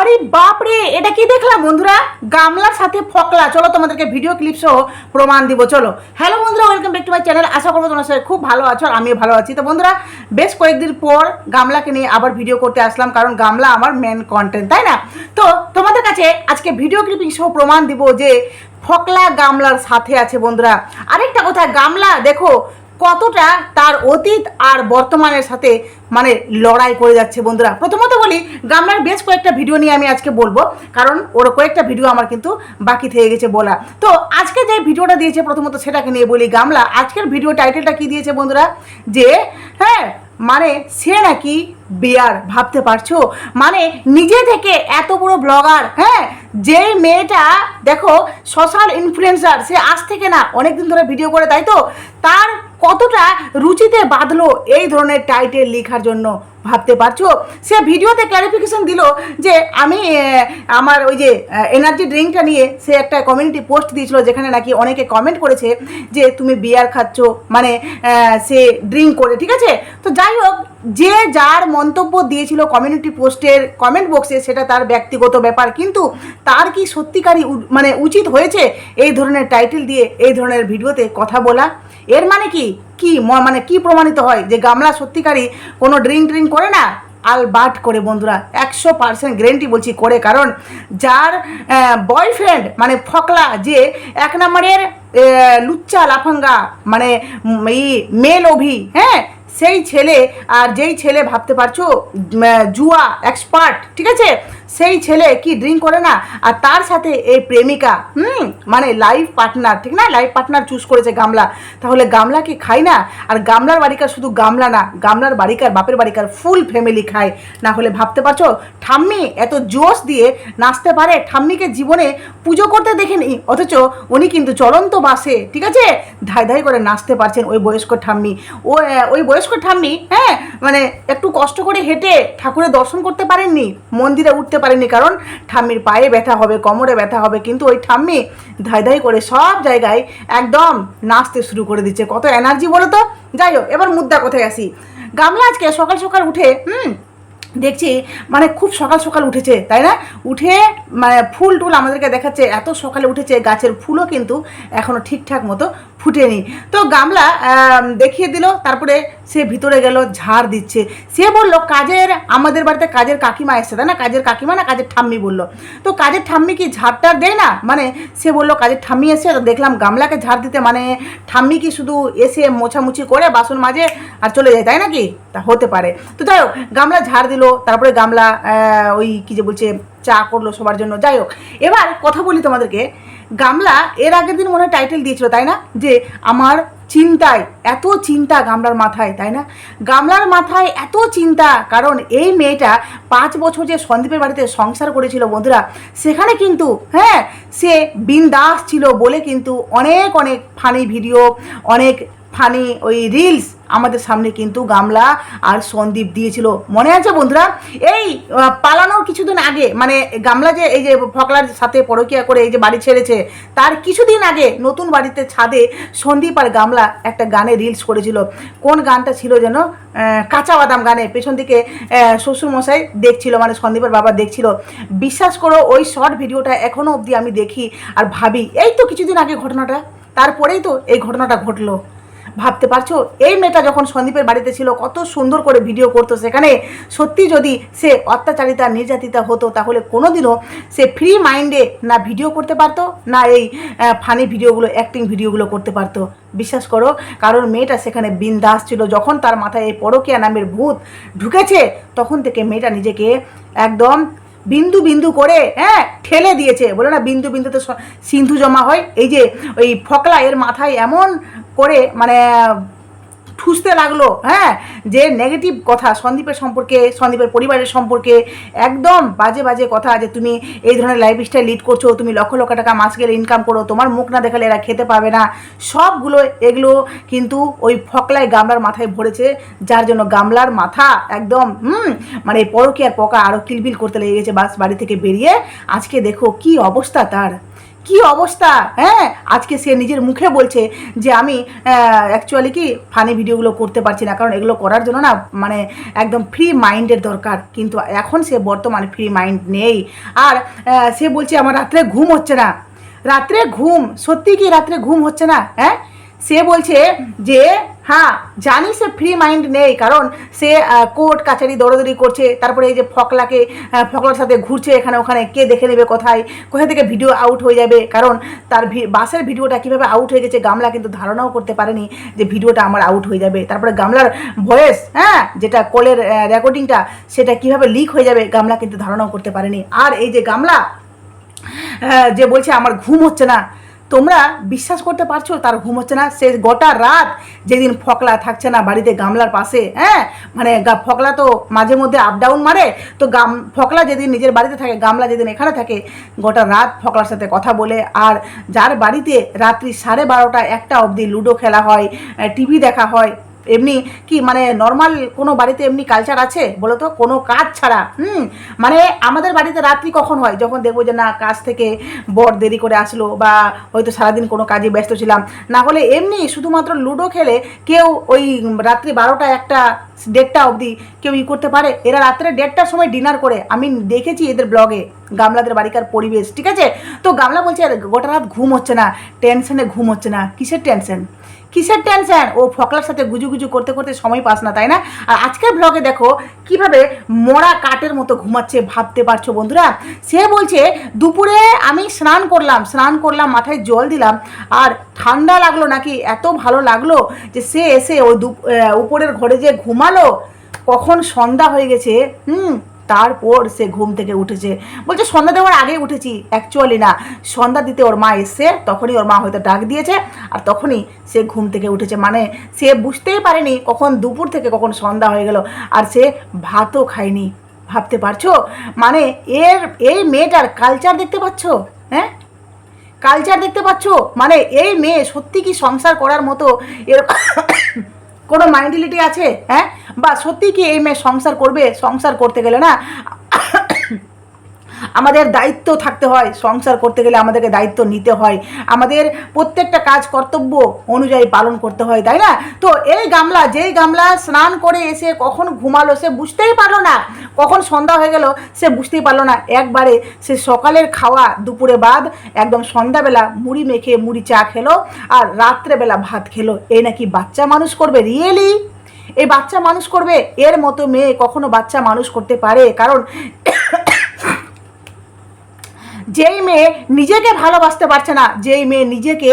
আরে বাপ রে, এটা কি দেখলাম বন্ধুরা? গামলার সাথে ফকলা। চলো তোমাদেরকে ভিডিও ক্লিপ সহ প্রমাণ দিব। চলো, হ্যালো বন্ধুরা, welcome back to my channel. আশা করবো তোমরা সবাই খুব ভালো আছো আর আমিও ভালো আছি। তো বন্ধুরা, বেশ কয়েকদিন পর গামলাকে নিয়ে আবার ভিডিও করতে আসলাম, কারণ গামলা আমার মেন কন্টেন্ট, তাই না? তো তোমাদের কাছে আজকে ভিডিও ক্লিপিং সহ প্রমাণ দিব যে ফকলা গামলার সাথে আছে। বন্ধুরা, আরেকটা কথা, গামলা দেখো কতটা তার অতীত আর বর্তমানের সাথে মানে লড়াই করে যাচ্ছে। বন্ধুরা, প্রথমত বলি, গামলার বেশ কয়েকটা ভিডিও নিয়ে আমি আজকে বলবো, কারণ ওর কয়েকটা ভিডিও আমার কিন্তু বাকি থেকে গেছে বলা। তো আজকে যে ভিডিওটা দিয়েছে প্রথমত সেটাকে নিয়ে বলি। গামলা আজকের ভিডিও টাইটেলটা কি দিয়েছে বন্ধুরা? যে হ্যাঁ, মানে সে নাকি বিয়ার। ভাবতে পারছো? মানে নিজে থেকে এত বড় ব্লগার, হ্যাঁ, যেই মেয়েটা দেখো সোশ্যাল ইনফ্লুয়েন্সার, সে আজ থেকে না অনেকদিন ধরে ভিডিও করে, তাই তো তার কতটা রুচিতে বাঁধলো এই ধরনের টাইটেল লেখার জন্য। ভাবতে পারছো? সে ভিডিওতে ক্লারিফিকেশন দিল যে আমি আমার ওই যে এনার্জি ড্রিঙ্কটা নিয়ে সে একটা কমিউনিটি পোস্ট দিয়েছিল, যেখানে নাকি অনেকে কমেন্ট করেছে যে তুমি বিয়ার খাচ্ছ, মানে সে ড্রিঙ্ক করে, ঠিক আছে? তো যাই হোক, যে যার মন্তব্য দিয়েছিল কমিউনিটি পোস্টের কমেন্ট বক্সে, সেটা তার ব্যক্তিগত ব্যাপার, কিন্তু তার কি সত্যিকারই মানে উচিত হয়েছে এই ধরনের টাইটেল দিয়ে এই ধরনের ভিডিওতে কথা বলা? এর মানে কি কি মানে কি প্রমাণিত হয় যে গামলা সত্যিকারই কোনো ড্রিঙ্ক করে না? আলবার্ট করে বন্ধুরা, 100% গ্যারেন্টি বলছি করে। কারণ যার বয়ফ্রেন্ড মানে ফকলা, যে এক নম্বরের লুচ্চা লাফাঙ্গা, মানে এই মেল অভি, হ্যাঁ, সেই ছেলে, আর যেই ছেলে ভাবতে পারছো জুয়া এক্সপার্ট, ঠিক আছে, সেই ছেলে কি ড্রিঙ্ক করে না? আর তার সাথে এই প্রেমিকা, মানে লাইফ পার্টনার, ঠিক না? লাইফ পার্টনার চুজ করেছে গামলা। তাহলে গামলা কি খায় না? আর গামলার বাড়িকার শুধু গামলা না, গামলার বাড়িকার বাপের বাড়িকার ফুল ফ্যামিলি খায়। না হলে ভাবতে পারছো ঠাম্মি এত জোশ দিয়ে নাচতে পারে? ঠাম্মিকে জীবনে পুজো করতে দেখেনি, অথচ উনি কিন্তু চলন্ত বাসে, ঠিক আছে, ধাই ধাই করে নাচতে পারছেন ওই বয়স্ক ঠাম্মি। ওই বয়স্ক ঠাম্মি, হ্যাঁ, মানে একটু কষ্ট করে হেঁটে ঠাকুরের দর্শন করতে পারেননি, মন্দিরে উঠতে পারেননি, কারণ ঠাম্মির পায়ে ব্যথা হবে, কোমরে ব্যথা হবে, কিন্তু ওই ঠাম্মি ধাই ধাই করে সব জায়গায় একদম নাচতে শুরু করে দিচ্ছে। কত এনার্জি বলো তো? যাই হোক, এবার মুদ্রা কোথায় আসি। গামলা আজকে সকাল সকাল উঠে দেখছি, মানে খুব সকাল সকাল উঠেছে, তাই না? উঠে মানে ফুল টুল আমাদেরকে দেখাচ্ছে, এত সকালে উঠেছে, গাছের ফুলও কিন্তু এখনও ঠিকঠাক মতো ফুটেনি। তো গামলা দেখিয়ে দিল, তারপরে সে ভিতরে গেল, ঝাড় দিচ্ছে। সে বলল কাজের, আমাদের বাড়িতে কাজের কাকিমা এসছে, তাই না? কাজের কাকিমা না কাজের ঠাম্মি বললো। তো কাজের ঠাম্মি কি ঝাড়টার দেয় না? মানে সে বললো কাজের ঠাম্মি এসে, তো দেখলাম গামলাকে ঝাড় দিতে। মানে ঠাম্মি কি শুধু এসে মোছামুছি করে বাসন মাজে আর চলে যায়, তাই নাকি? তা হতে পারে। তো যাই হোক, গামলা ঝাড় দিল, তারপরে গামলা ওই কী যে বলছে চা করলো সবার জন্য। যাই হোক, এবার কথা বলি তোমাদেরকে। গামলা এর আগের দিন মনে হয় টাইটেল দিয়েছিল, তাই না, যে আমার চিন্তায়, এত চিন্তা গামলার মাথায়, তাই না? গামলার মাথায় এত চিন্তা, কারণ এই মেয়েটা 5 বছর যে সন্দীপের বাড়িতে সংসার করেছিল বন্ধুরা, সেখানে কিন্তু হ্যাঁ, সে বিন্দাস ছিল বলে কিন্তু অনেক অনেক ফানি ভিডিও, অনেক ফানি ওই রিলস আমাদের সামনে কিন্তু গামলা আর সন্দীপ দিয়েছিল। মনে আছে বন্ধুরা? এই পালানোর কিছুদিন আগে, মানে গামলা যে এই যে ফকলার সাথে পরকীয়া করে এই যে বাড়ি ছেড়েছে, তার কিছুদিন আগে নতুন বাড়িতে ছাদে সন্দীপ আর গামলা একটা গানে রিলস করেছিল। কোন গানটা ছিল যেন? কাঁচা বাদাম গানে পেছন দিকে শ্বশুরমশাই দেখছিল, মানে সন্দীপের বাবা দেখছিল। বিশ্বাস করো, ওই শর্ট ভিডিওটা এখনও অবধি আমি দেখি আর ভাবি, এই তো কিছুদিন আগে ঘটনাটা, তারপরেই তো এই ঘটনাটা ঘটলো। ভাবতে পারছো? এই মেয়েটা যখন সন্দীপের বাড়িতে ছিল কত সুন্দর করে ভিডিও করতো, সেখানে সত্যি যদি সে অত্যাচারিতা নির্যাতিতা হতো, তাহলে কোনোদিনও সে ফ্রি মাইন্ডে না ভিডিও করতে পারতো, না এই ফানি ভিডিওগুলো, অ্যাক্টিং ভিডিওগুলো করতে পারতো। বিশ্বাস করো, কারণ মেয়েটা সেখানে বিন্দাস ছিল। যখন তার মাথায় এই পরকীয়া নামের ভূত ঢুকেছে, তখন থেকে মেয়েটা নিজেকে একদম বিন্দু বিন্দু করে, হ্যাঁ, ঠেলে দিয়েছে। বলে না, বিন্দু বিন্দুতে সিন্ধু জমা হয়। এই যে ওই ফকলা এর মাথায় এমন করে মানে ঠুসতে লাগলো, হ্যাঁ, যে নেগেটিভ কথা সন্দীপের সম্পর্কে, সন্দীপের পরিবারের সম্পর্কে, একদম বাজে বাজে কথা, যে তুমি এই ধরনের লাইফস্টাইল লিড করছো, তুমি লক্ষ লক্ষ টাকা মাস গেলে ইনকাম করো, তোমার মুখ না দেখালে এরা খেতে পাবে না, সবগুলো এগুলো কিন্তু ওই ফকলায় গামলার মাথায় ভরেছে, যার জন্য গামলার মাথা একদম মানে পরকীয়ার পোকা আরও কিলবিল করতে লেগে গেছে বাস বাড়ি থেকে বেরিয়ে। আজকে দেখো কি অবস্থা তার, কি অবস্থা। হ্যাঁ, আজকে সে নিজের মুখে বলছে যে আমি অ্যাকচুয়ালি কি ফানি ভিডিওগুলো করতে পারছি না, কারণ এগুলো করার জন্য না মানে একদম ফ্রি মাইন্ডের দরকার, কিন্তু এখন সে বর্তমানে ফ্রি মাইন্ড নেই। আর সে বলছে আমার রাত্রে ঘুম হচ্ছে না। রাত্রে ঘুম, সত্যি কি রাত্রে ঘুম হচ্ছে না? হ্যাঁ, সে বলছে যে হ্যাঁ জানি সে ফ্রি মাইন্ড নেই, কারণ সে কোর্ট কাছারি দৌড়াদৌড়ি করছে, তারপরে এই যে ফকলার সাথে ঘুরছে এখানে ওখানে, কে দেখে নেবে কোথায় থেকে ভিডিও আউট হয়ে যাবে, কারণ তার বাসের ভিডিওটা কীভাবে আউট হয়ে গেছে গামলা কিন্তু ধারণাও করতে পারেনি যে ভিডিওটা আমার আউট হয়ে যাবে। তারপরে গামলার ভয়েস, হ্যাঁ যেটা কলের রেকর্ডিংটা, সেটা কীভাবে লিক হয়ে যাবে গামলা কিন্তু ধারণাও করতে পারেনি। আর এই যে গামলা যে বলছে আমার ঘুম হচ্ছে না, তোমরা বিশ্বাস করতে পারছো তার ঘুম হচ্ছে না? সে গোটা রাত যেদিন ফকলা থাকছে না বাড়িতে গামলার পাশে, হ্যাঁ মানে ফকলা তো মাঝে মধ্যে আপ ডাউন মারে, তো ফকলা যেদিন নিজের বাড়িতে থাকে, গামলা যেদিন এখানে থাকে, গোটা রাত ফকলার সাথে কথা বলে। আর যার বাড়িতে রাত্রি 12:30 1টা অবধি লুডো খেলা হয়, টিভি দেখা হয়, এমনি কি মানে নর্মাল কোনো বাড়িতে এমনি কালচার আছে বলো তো? কোনো কাজ ছাড়া। মানে আমাদের বাড়িতে রাত্রি কখন হয়? যখন দেখবো যে না কাজ থেকে বর দেরি করে আসলো, বা হয়তো সারাদিন কোনো কাজে ব্যস্ত ছিলাম, না হলে এমনি শুধুমাত্র লুডো খেলে কেউ ওই রাত্রি 12টা 1টা 1:30 অবধি কেউ করতে পারে? এরা রাত্রে 1:30টার সময় ডিনার করে, আমি দেখেছি এদের ব্লগে গামলাদের বাড়িকার পরিবেশ, ঠিক আছে? তো গামলা বলছে গোটা রাত ঘুম হচ্ছে না, টেনশনে ঘুম হচ্ছে না। কিসের টেনশন? ও ফকলার সাথে গুজু করতে করতে সময় পাস না, তাই না? আর আজকের ব্লগে দেখো কিভাবে মরা কাঠের মতো ঘুমাচ্ছে, ভাবতে পারছো বন্ধুরা? সে বলছে দুপুরে আমি স্নান করলাম, মাথায় জল দিলাম, আর ঠান্ডা লাগলো নাকি এত ভালো লাগলো যে সে এসে ওই উপরের ঘরে যে ঘুমালো, কখন সন্ধ্যা হয়ে গেছে। তারপর সে ঘুম থেকে উঠেছে। বলছে সন্ধ্যা দেওয়ার আগেই উঠেছি, অ্যাকচুয়ালি না, সন্ধ্যা দিতে ওর মা এসছে, তখনই ওর মা হয়তো ডাক দিয়েছে, আর তখনই সে ঘুম থেকে উঠেছে। মানে সে বুঝতেই পারেনি কখন দুপুর থেকে কখন সন্ধ্যা হয়ে গেল, আর সে ভাতও খায়নি। ভাবতে পারছো? মানে এই মেয়েটার কালচার দেখতে পাচ্ছ? হ্যাঁ, কালচার দেখতে পাচ্ছ? মানে এই মেয়ে সত্যি কি সংসার করার মতো এরকম কোনো মাইন্ডেলিটি আছে? হ্যাঁ, বা সত্যি কি এই মেয়ে সংসার করবে? সংসার করতে গেলে না আমাদের দায়িত্ব থাকতে হয়, সংসার করতে গেলে আমাদেরকে দায়িত্ব নিতে হয়, আমাদের প্রত্যেকটা কাজ কর্তব্য অনুযায়ী পালন করতে হয়, তাই না? তো যেই গামলা স্নান করে এসে কখন ঘুমালো সে বুঝতেই পারলো না, কখন সন্ধ্যা হয়ে গেল সে বুঝতেই পারলো না। একবারে সে সকালের খাওয়া দুপুরে বাদ একদম সন্ধ্যাবেলা মুড়ি মেখে মুড়ি চা খেলো, আর রাত্রেবেলা ভাত খেলো। এই নাকি বাচ্চা মানুষ করবে? রিয়েলি এই বাচ্চা মানুষ করবে? এর মতো মেয়ে কখনো বাচ্চা মানুষ করতে পারে? কারণ যেই মেয়ে নিজেকে ভালোবাসতে পারছে না, যেই মেয়ে নিজেকে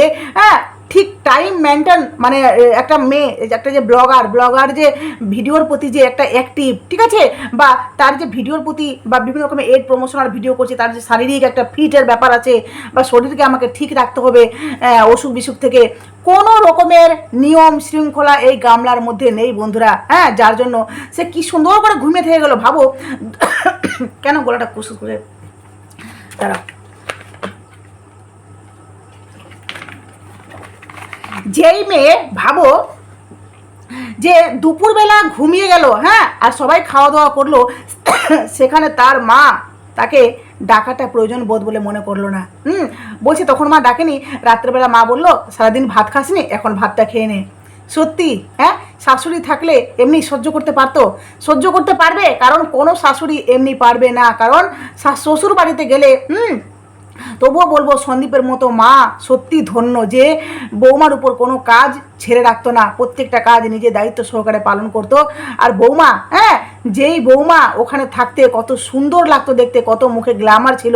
ঠিক টাইম মেনটেন, মানে একটা মেয়ে, একটা যে ব্লগার যে ভিডিওর প্রতি যে একটা অ্যাক্টিভ, ঠিক আছে, বা তার যে ভিডিওর প্রতি বা বিভিন্ন রকমের এড প্রমোশনাল ভিডিও করছে, তার যে শারীরিক একটা ফিটের ব্যাপার আছে, বা শরীরকে আমাকে ঠিক রাখতে হবে অসুখ বিসুখ থেকে, কোনো রকমের নিয়ম শৃঙ্খলা এই গামলার মধ্যে নেই বন্ধুরা। হ্যাঁ, যার জন্য সে কি সুন্দর করে ঘুমিয়ে থেকে গেলো। ভাবো কেন গলাটা কুসুস করে তারা, যেই মেয়ে ভাবো যে দুপুরবেলা ঘুমিয়ে গেল, হ্যাঁ, আর সবাই খাওয়া দাওয়া করলো, সেখানে তার মা তাকে ডাকাটা প্রয়োজন বোধ বলে মনে করলো না। বলছে তখন মা ডাকেনি, রাত্রেবেলা মা বললো সারাদিন ভাত খাসনি, এখন ভাতটা খেয়ে নে। সত্যি, হ্যাঁ, শাশুড়ি থাকলে এমনি সহ্য করতে পারতো? সহ্য করতে পারবে? কারণ কোনো শাশুড়ি এমনি পারবে না, কারণ শ্বশুর বাড়িতে গেলে তবুও বলবো সন্দীপের মতো মা সত্যি ধন্য, যে বৌমার উপর কোনো কাজ ছেড়ে রাখতো না, প্রত্যেকটা কাজ নিজে দায়িত্ব সহকারে পালন করতো। আর বৌমা, হ্যাঁ, যেই বৌমা ওখানে থাকতে কত সুন্দর লাগতো দেখতে, কত মুখে গ্ল্যামার ছিল,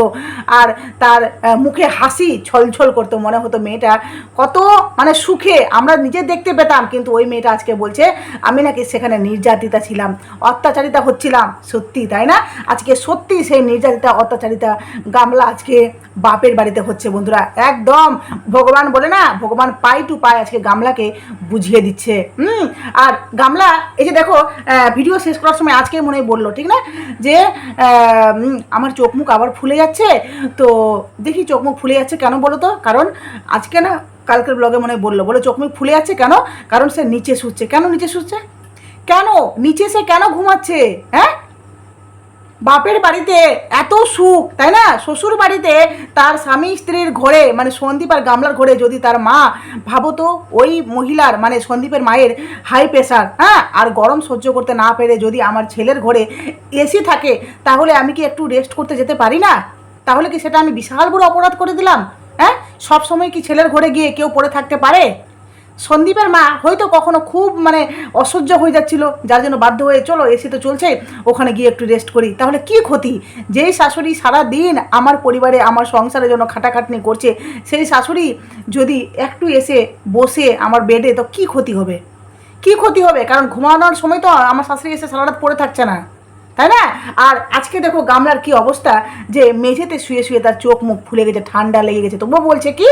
আর তার মুখে হাসি ছলছল করতো, মনে হতো মেয়েটা কত মানে সুখে আমরা নিজে দেখতে পেতাম। কিন্তু ওই মেয়েটা আজকে বলছে আমি নাকি সেখানে নির্যাতিতা ছিলাম, অত্যাচারিতা হচ্ছিলাম। সত্যি তাই না? আজকে সত্যি সেই নির্যাতিতা অত্যাচারিতা গামলা আজকে বাপের বাড়িতে হচ্ছে বন্ধুরা। একদম ভগবান বলে না, ভগবান পাই টু পাই আজকে গামলাকে বুঝিয়ে দিচ্ছে। আর গামলা এই যে দেখো ভিডিও শেষ করার সময় আজকে মনে হয় বললো, ঠিক না, যে আমার চোখ মুখ আবার ফুলে যাচ্ছে। তো দেখি চোখ মুখ ফুলে যাচ্ছে কেন বলো তো? কারণ আজকে না কালকের ব্লগে মনে হয় বলে চোখ মুখ ফুলে যাচ্ছে কেন? কারণ সে নিচে শুচ্ছে। কেন নিচে শুচ্ছে? কেন নিচে সে কেন ঘুমাচ্ছে? হ্যাঁ, বাপের বাড়িতে এত সুখ, তাই না? শ্বশুর বাড়িতে তার স্বামী স্ত্রীর ঘরে, মানে সন্দীপ আর গামলার ঘরে যদি তার মা, ভাবো তো ওই মহিলার মানে সন্দীপের মায়ের হাই প্রেশার, হ্যাঁ, আর গরম সহ্য করতে না পেরে যদি আমার ছেলের ঘরে এসি থাকে, তাহলে আমি কি একটু রেস্ট করতে যেতে পারি না? তাহলে কি সেটা আমি বিশাল বড় অপরাধ করে দিলাম? হ্যাঁ, সব সময় কি ছেলের ঘরে গিয়ে কেউ পড়ে থাকতে পারে? সন্দীপের মা হয়তো কখনো খুব মানে অসহ্য হয়ে যাচ্ছিল, যার জন্য বাধ্য হয়ে চলো এসি তো চলছে, ওখানে গিয়ে একটু রেস্ট করি। তাহলে কি ক্ষতি? যেই শাশুড়ি সারা দিন আমার পরিবারে আমার সংসারের জন্য খাটাখাটনি করছে, সেই শাশুড়ি যদি একটু এসে বসে আমার বেডে, তো কি ক্ষতি হবে? কি ক্ষতি হবে? কারণ ঘুমানোর সময় তো আমার শাশুড়ি এসে সারা রাত পড়ে থাকছে না, তাই না? আর আজকে দেখো গামলার কি অবস্থা, যে মেঝেতে শুয়ে শুয়ে তার চোখ মুখ ফুলে গেছে, ঠান্ডা লেগে গেছে, তবুও বলছে কি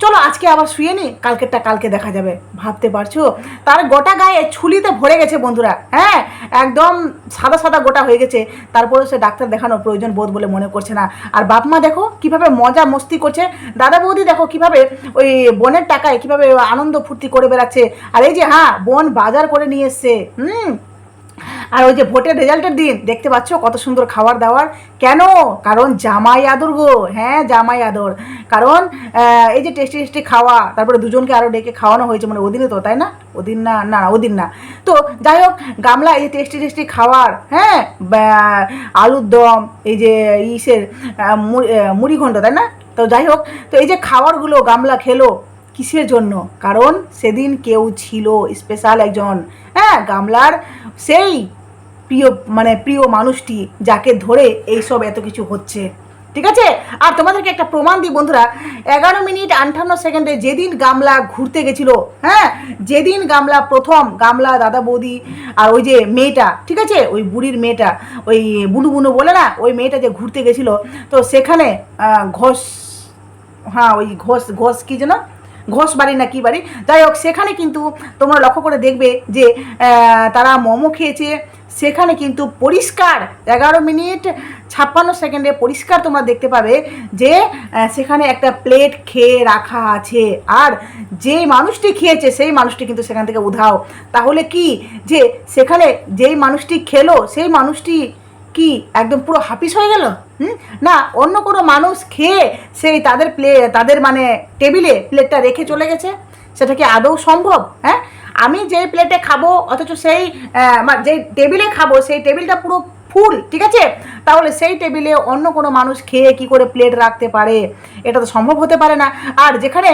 চলো আজকে আবার শুয়ে নি, কালকেরটা কালকে দেখা যাবে। ভাবতে পারছো? তার গোটা গায়ে ছুলিতে ভরে গেছে বন্ধুরা, হ্যাঁ, একদম সাদা সাদা গোটা হয়ে গেছে। তারপরে সে ডাক্তার দেখানোর প্রয়োজন বোধ বলে মনে করছে না। আর বাপ মা দেখো কিভাবে মজা মস্তি করছে, দাদা বৌদি দেখো কিভাবে ওই বোনের টাকায় কিভাবে আনন্দ ফুর্তি করে বেড়াচ্ছে। আর এই যে হ্যাঁ, বোন বাজার করে নিয়ে এসছে, আর ওই যে ভোটের রেজাল্টের দিন দেখতে পাচ্ছ কত সুন্দর খাবার দাবার। কেন? কারণ জামাই আদর গো, হ্যাঁ জামাই আদর। কারণ এই যে টেস্টি টেস্টি খাওয়া, তারপরে দুজনকে আরও ডেকে খাওয়ানো হয়েছে, মানে ওদিনে তো, তাই না? ওদিন না, না ওদিন না। তো যাই হোক, গামলা এই টেস্টি টেস্টি খাবার, হ্যাঁ, আলুর দম, এই যে ইসের মুড়িঘণ্ট, তাই না? তো যাই হোক, তো এই যে খাবারগুলো গামলা খেলো কিসের জন্য? কারণ সেদিন কেউ ছিল স্পেশাল একজন, হ্যাঁ, গামলার সেই প্রিয় মানুষটি, যাকে ধরে এইসব এত কিছু হচ্ছে, ঠিক আছে? আর তোমাদেরকে একটা প্রমাণ দিই বন্ধুরা, 11 মিনিট 58 সেকেন্ডে যেদিন গামলা ঘুরতে গেছিল, হ্যাঁ, যেদিন গামলা প্রথম, গামলা দাদা বৌদি আর ওই যে মেয়েটা, ঠিক আছে, ওই বুড়ির মেয়েটা, ওই বুনু বুনু বলে না, ওই মেয়েটা যে ঘুরতে গেছিল, তো সেখানে ঘোষ, হ্যাঁ ওই ঘোষ কি যেন, ঘোষ বাড়ি না কি বাড়ি, যাই হোক, সেখানে কিন্তু তোমরা লক্ষ্য করে দেখবে যে তারা মোমো খেয়েছে। সেখানে কিন্তু পরিষ্কার 11 মিনিট 56 সেকেন্ডে পরিষ্কার তোমরা দেখতে পাবে যে সেখানে একটা প্লেট খেয়ে রাখা আছে, আর যেই মানুষটি খেয়েছে সেই মানুষটি কিন্তু সেখান থেকে উধাও। তাহলে কি যে সেখানে যেই মানুষটি খেলো সেই মানুষটি কি একদম পুরো হাপিস হয়ে গেল? না, অন্য কোনো মানুষ খেয়ে সেই তাদের মানে টেবিলে প্লেটটা রেখে চলে গেছে? সেটা কি আদৌ সম্ভব? হ্যাঁ, আমি যেই প্লেটে খাবো, অথচ সেই যেই টেবিলে খাবো সেই টেবিলটা পুরো ফুল, ঠিক আছে, তাহলে সেই টেবিলে অন্য কোনো মানুষ খেয়ে কি করে প্লেট রাখতে পারে? এটা তো সম্ভব হতে পারে না। আর যেখানে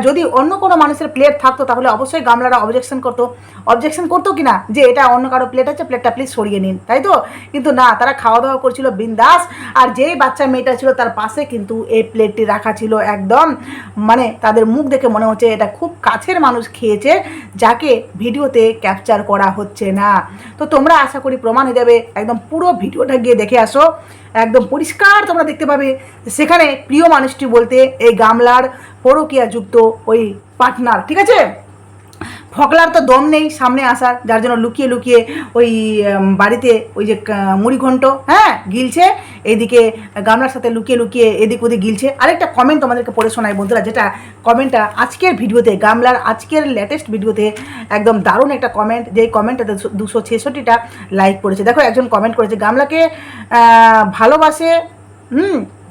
যদি অন্য কোনো মানুষের প্লেট থাকতো, তাহলে অবশ্যই গামলারা অবজেকশন করতো কি না, যে এটা অন্য কারো প্লেট আছে, প্লেটটা প্লিজ সরিয়ে নিন, তাই তো? কিন্তু না, তারা খাওয়া দাওয়া করছিল বিন্দাস। আর যেই বাচ্চা মেয়েটা ছিল তার পাশে কিন্তু এই প্লেটটি রাখা ছিল, একদম মানে তাদের মুখ দেখে মনে হচ্ছে এটা খুব কাছের মানুষ খেয়েছে, যাকে ভিডিওতে ক্যাপচার করা হচ্ছে না। তো তোমরা আশা করি প্রমাণ হয়ে যাবে, একদম পুরো ভিডিওটা গিয়ে দেখে আসো, একদম পরিষ্কার তোমরা দেখতে পাবে সেখানে প্রিয় মানুষটি বলতে এই গামলার পরকীয়া যুক্ত ওই পার্টনার, ঠিক আছে? ফকলার তো দম নেই সামনে আসার, যার জন্য লুকিয়ে লুকিয়ে ওই বাড়িতে ওই যে মুড়িঘণ্ট, হ্যাঁ, গিলছে, এইদিকে গামলার সাথে লুকিয়ে লুকিয়ে এদিক ওদিক গিলছে। আরেকটা কমেন্ট তোমাদেরকে পড়ে শোনাই বন্ধুরা, যেটা কমেন্টটা আজকের ভিডিওতে, গামলার আজকের লেটেস্ট ভিডিওতে একদম দারুণ একটা কমেন্ট, যেই কমেন্টটাতে 266টা লাইক পড়েছে। দেখো, একজন কমেন্ট করেছে গামলাকে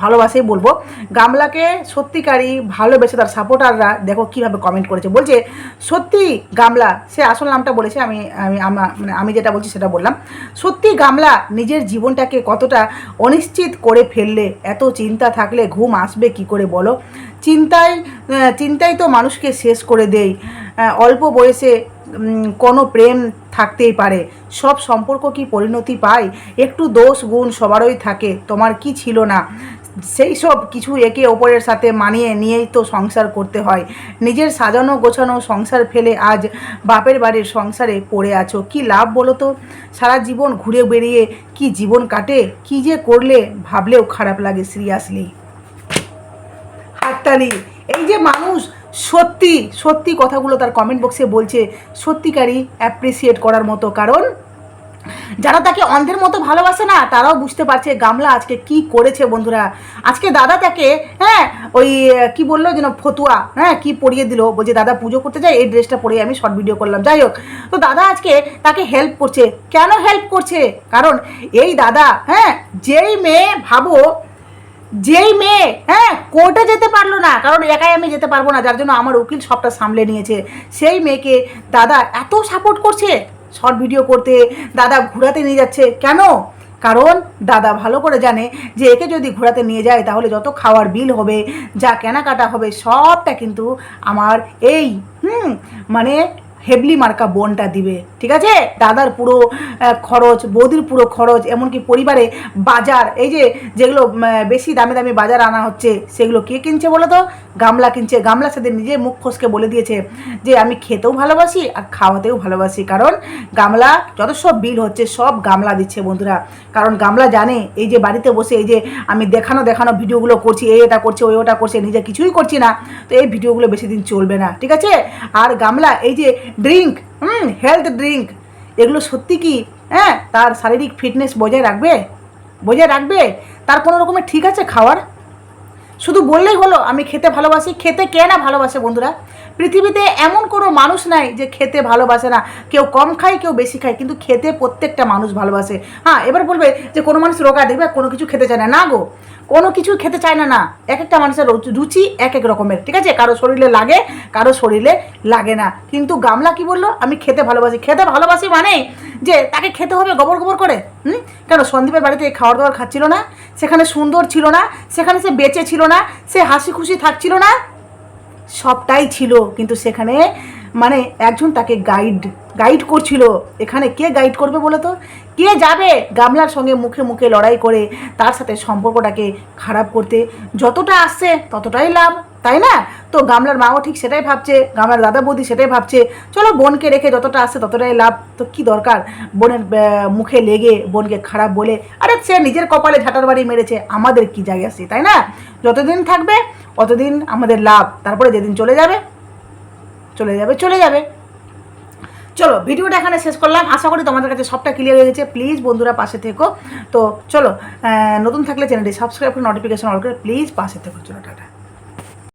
ভালোবাসেই বলবো, গামলাকে সত্যিকারই ভালোবেসে তার সাপোর্টাররা দেখো কিভাবে কমেন্ট করেছে। বলছে সত্যি গামলা, সে আসল নামটা বলেছে, আমি যেটা বলছি সেটা বললাম। সত্যি গামলা নিজের জীবনটাকে কতটা অনিশ্চিত করে ফেললে, এত চিন্তা থাকলে ঘুম আসবে কি করে বলো? চিন্তাই তো মানুষকে শেষ করে দেয়। অল্প বয়সে কোনো প্রেম থাকতেই পারে, সব সম্পর্ক কি পরিণতি পায়? একটু দোষ গুণ সবারই থাকে, তোমার কি ছিল না? সেই সব কিছু একে অপরের সাথে মানিয়ে নিয়েই তো সংসার করতে হয়। নিজের সাজানো গোছানো সংসার ফেলে আজ বাপের বাড়ির সংসারে পড়ে আছো, কি লাভ বলো তো? সারা জীবন ঘুরে বেরিয়ে কি জীবন কাটে? কি যে করলে ভাবলেও খারাপ লাগে, সিরিয়াসলি হাততালি। এই যে মানুষ সত্যি সত্যি কথাগুলো তার কমেন্ট বক্সে বলছে, সত্যিকারই অ্যাপ্রিসিয়েট করার মতো। কারণ যারা তাকে অন্ধের মতো ভালোবাসে না তারাও বুঝতে পারছে গামলা আজকে কি করেছে বন্ধুরা। আজকে দাদা তাকে ওই কি বললো যেন ফতুয়া কি পরিয়ে দিল, বলছে দাদা পুজো করতে যাই এই ড্রেসটা পরে আমি শর্ট ভিডিও করলাম। যাই হোক, তো দাদা আজকে তাকে হেল্প করছে। কেন হেল্প করছে? কারণ এই দাদা যেই মেয়ে ভাবো, যেই মেয়ে কোর্টে যেতে পারলো না, কারণ একাই আমি যেতে পারবো না, যার জন্য আমার উকিল সবটা সামলে নিয়েছে, সেই মেয়েকে দাদা এত সাপোর্ট করছে শর্ট ভিডিও করতে, দাদা ঘোরাতে নিয়ে যাচ্ছে। কেন? কারণ দাদা ভালো করে জানে যে একে যদি ঘোরাতে নিয়ে যায় তাহলে যত খাওয়ার বিল হবে, যা কেনাকাটা হবে, সবটা কিন্তু আমার এই মানে হেবলি মার্কা বোনটা দিবে। ঠিক আছে? দাদার পুরো খরচ, বৌদির পুরো খরচ, এমনকি পরিবারে বাজার, এই যে যেগুলো বেশি দামি দামি বাজার আনা হচ্ছে সেগুলো কে কিনছে বলো তো? গামলা কিনছে। গামলা সেদিন নিজে মুখ ফসকে বলে দিয়েছে যে আমি খেতেও ভালোবাসি আর খাওয়াতেও ভালোবাসি, কারণ গামলা যত সব বিল হচ্ছে সব গামলা দিচ্ছে বন্ধুরা। কারণ গামলা জানে এই যে বাড়িতে বসে এই যে আমি দেখানো ভিডিওগুলো করছি, এই এটা করছে ওই ওটা করছে, নিজে কিছুই করছি না, তো এই ভিডিওগুলো বেশি দিন চলবে না। ঠিক আছে? আর গামলা এই যে ড্রিঙ্ক, হেলথ ড্রিঙ্ক, এগুলো সত্যি কি তার শারীরিক ফিটনেস বজায় রাখবে? তার কোনো রকমের ঠিক আছে খাওয়ার? শুধু বললেই হলো আমি খেতে ভালোবাসি। খেতে কে না ভালোবাসে বন্ধুরা? পৃথিবীতে এমন কোনো মানুষ নাই যে খেতে ভালোবাসে না। কেউ কম খায়, কেউ বেশি খায়, কিন্তু খেতে প্রত্যেকটা মানুষ ভালোবাসে। এবার বলবে যে কোনো মানুষ রোগা, দেখবে কোনো কিছু খেতে চায় না। না গো, কোনো কিছু খেতে চায় না। এক একটা মানুষের রুচি এক এক রকমের। ঠিক আছে? কারো শরীরে লাগে, কারো শরীরে লাগে না। কিন্তু গামলা কি বললো? আমি খেতে ভালোবাসি। খেতে ভালোবাসি মানে যে তাকে খেতে হবে গবর গবর করে? কেন সন্দীপের বাড়িতে খাওয়ার দাওয়ার খাচ্ছিল না? সেখানে সুন্দর ছিল না? সেখানে সে বেঁচে ছিল না? সে হাসি খুশি থাকছিল না? সবটাই ছিল, কিন্তু সেখানে মানে একজন তাকে গাইড করছিল। এখানে কে গাইড করবে বলো তো? কে যাবে গামলার সঙ্গে মুখে মুখে লড়াই করে তার সাথে সম্পর্কটাকে খারাপ করতে? যতটা আসছে ততটাই লাভ, তাই না? তো গামলার মাও ঠিক সেটাই ভাবছে, গামলার দাদা বৌদি সেটাই ভাবছে, চলো বোনকে রেখে যতটা আসছে ততটাই লাভ। তো কি দরকার বোনের মুখে লেগে বোনকে খারাপ বলে? আরে সে নিজের কপালে ঝাঁটার বাড়ি মেরেছে, আমাদের কি জায়গা আছে, তাই না? যতদিন থাকবে অতদিন আমাদের লাভ, তারপরে যেদিন চলে যাবে। চলো ভিডিওটা এখানে শেষ করলাম। আশা করি তোমাদের কাছে সবটা ক্লিয়ার হয়ে গেছে। প্লিজ বন্ধুরা পাশে থেকো। তো চলো, নতুন থাকলে চ্যানেলটি সাবস্ক্রাইব করে নোটিফিকেশন অল করে প্লিজ পাশে থেকো। চলো টাটা।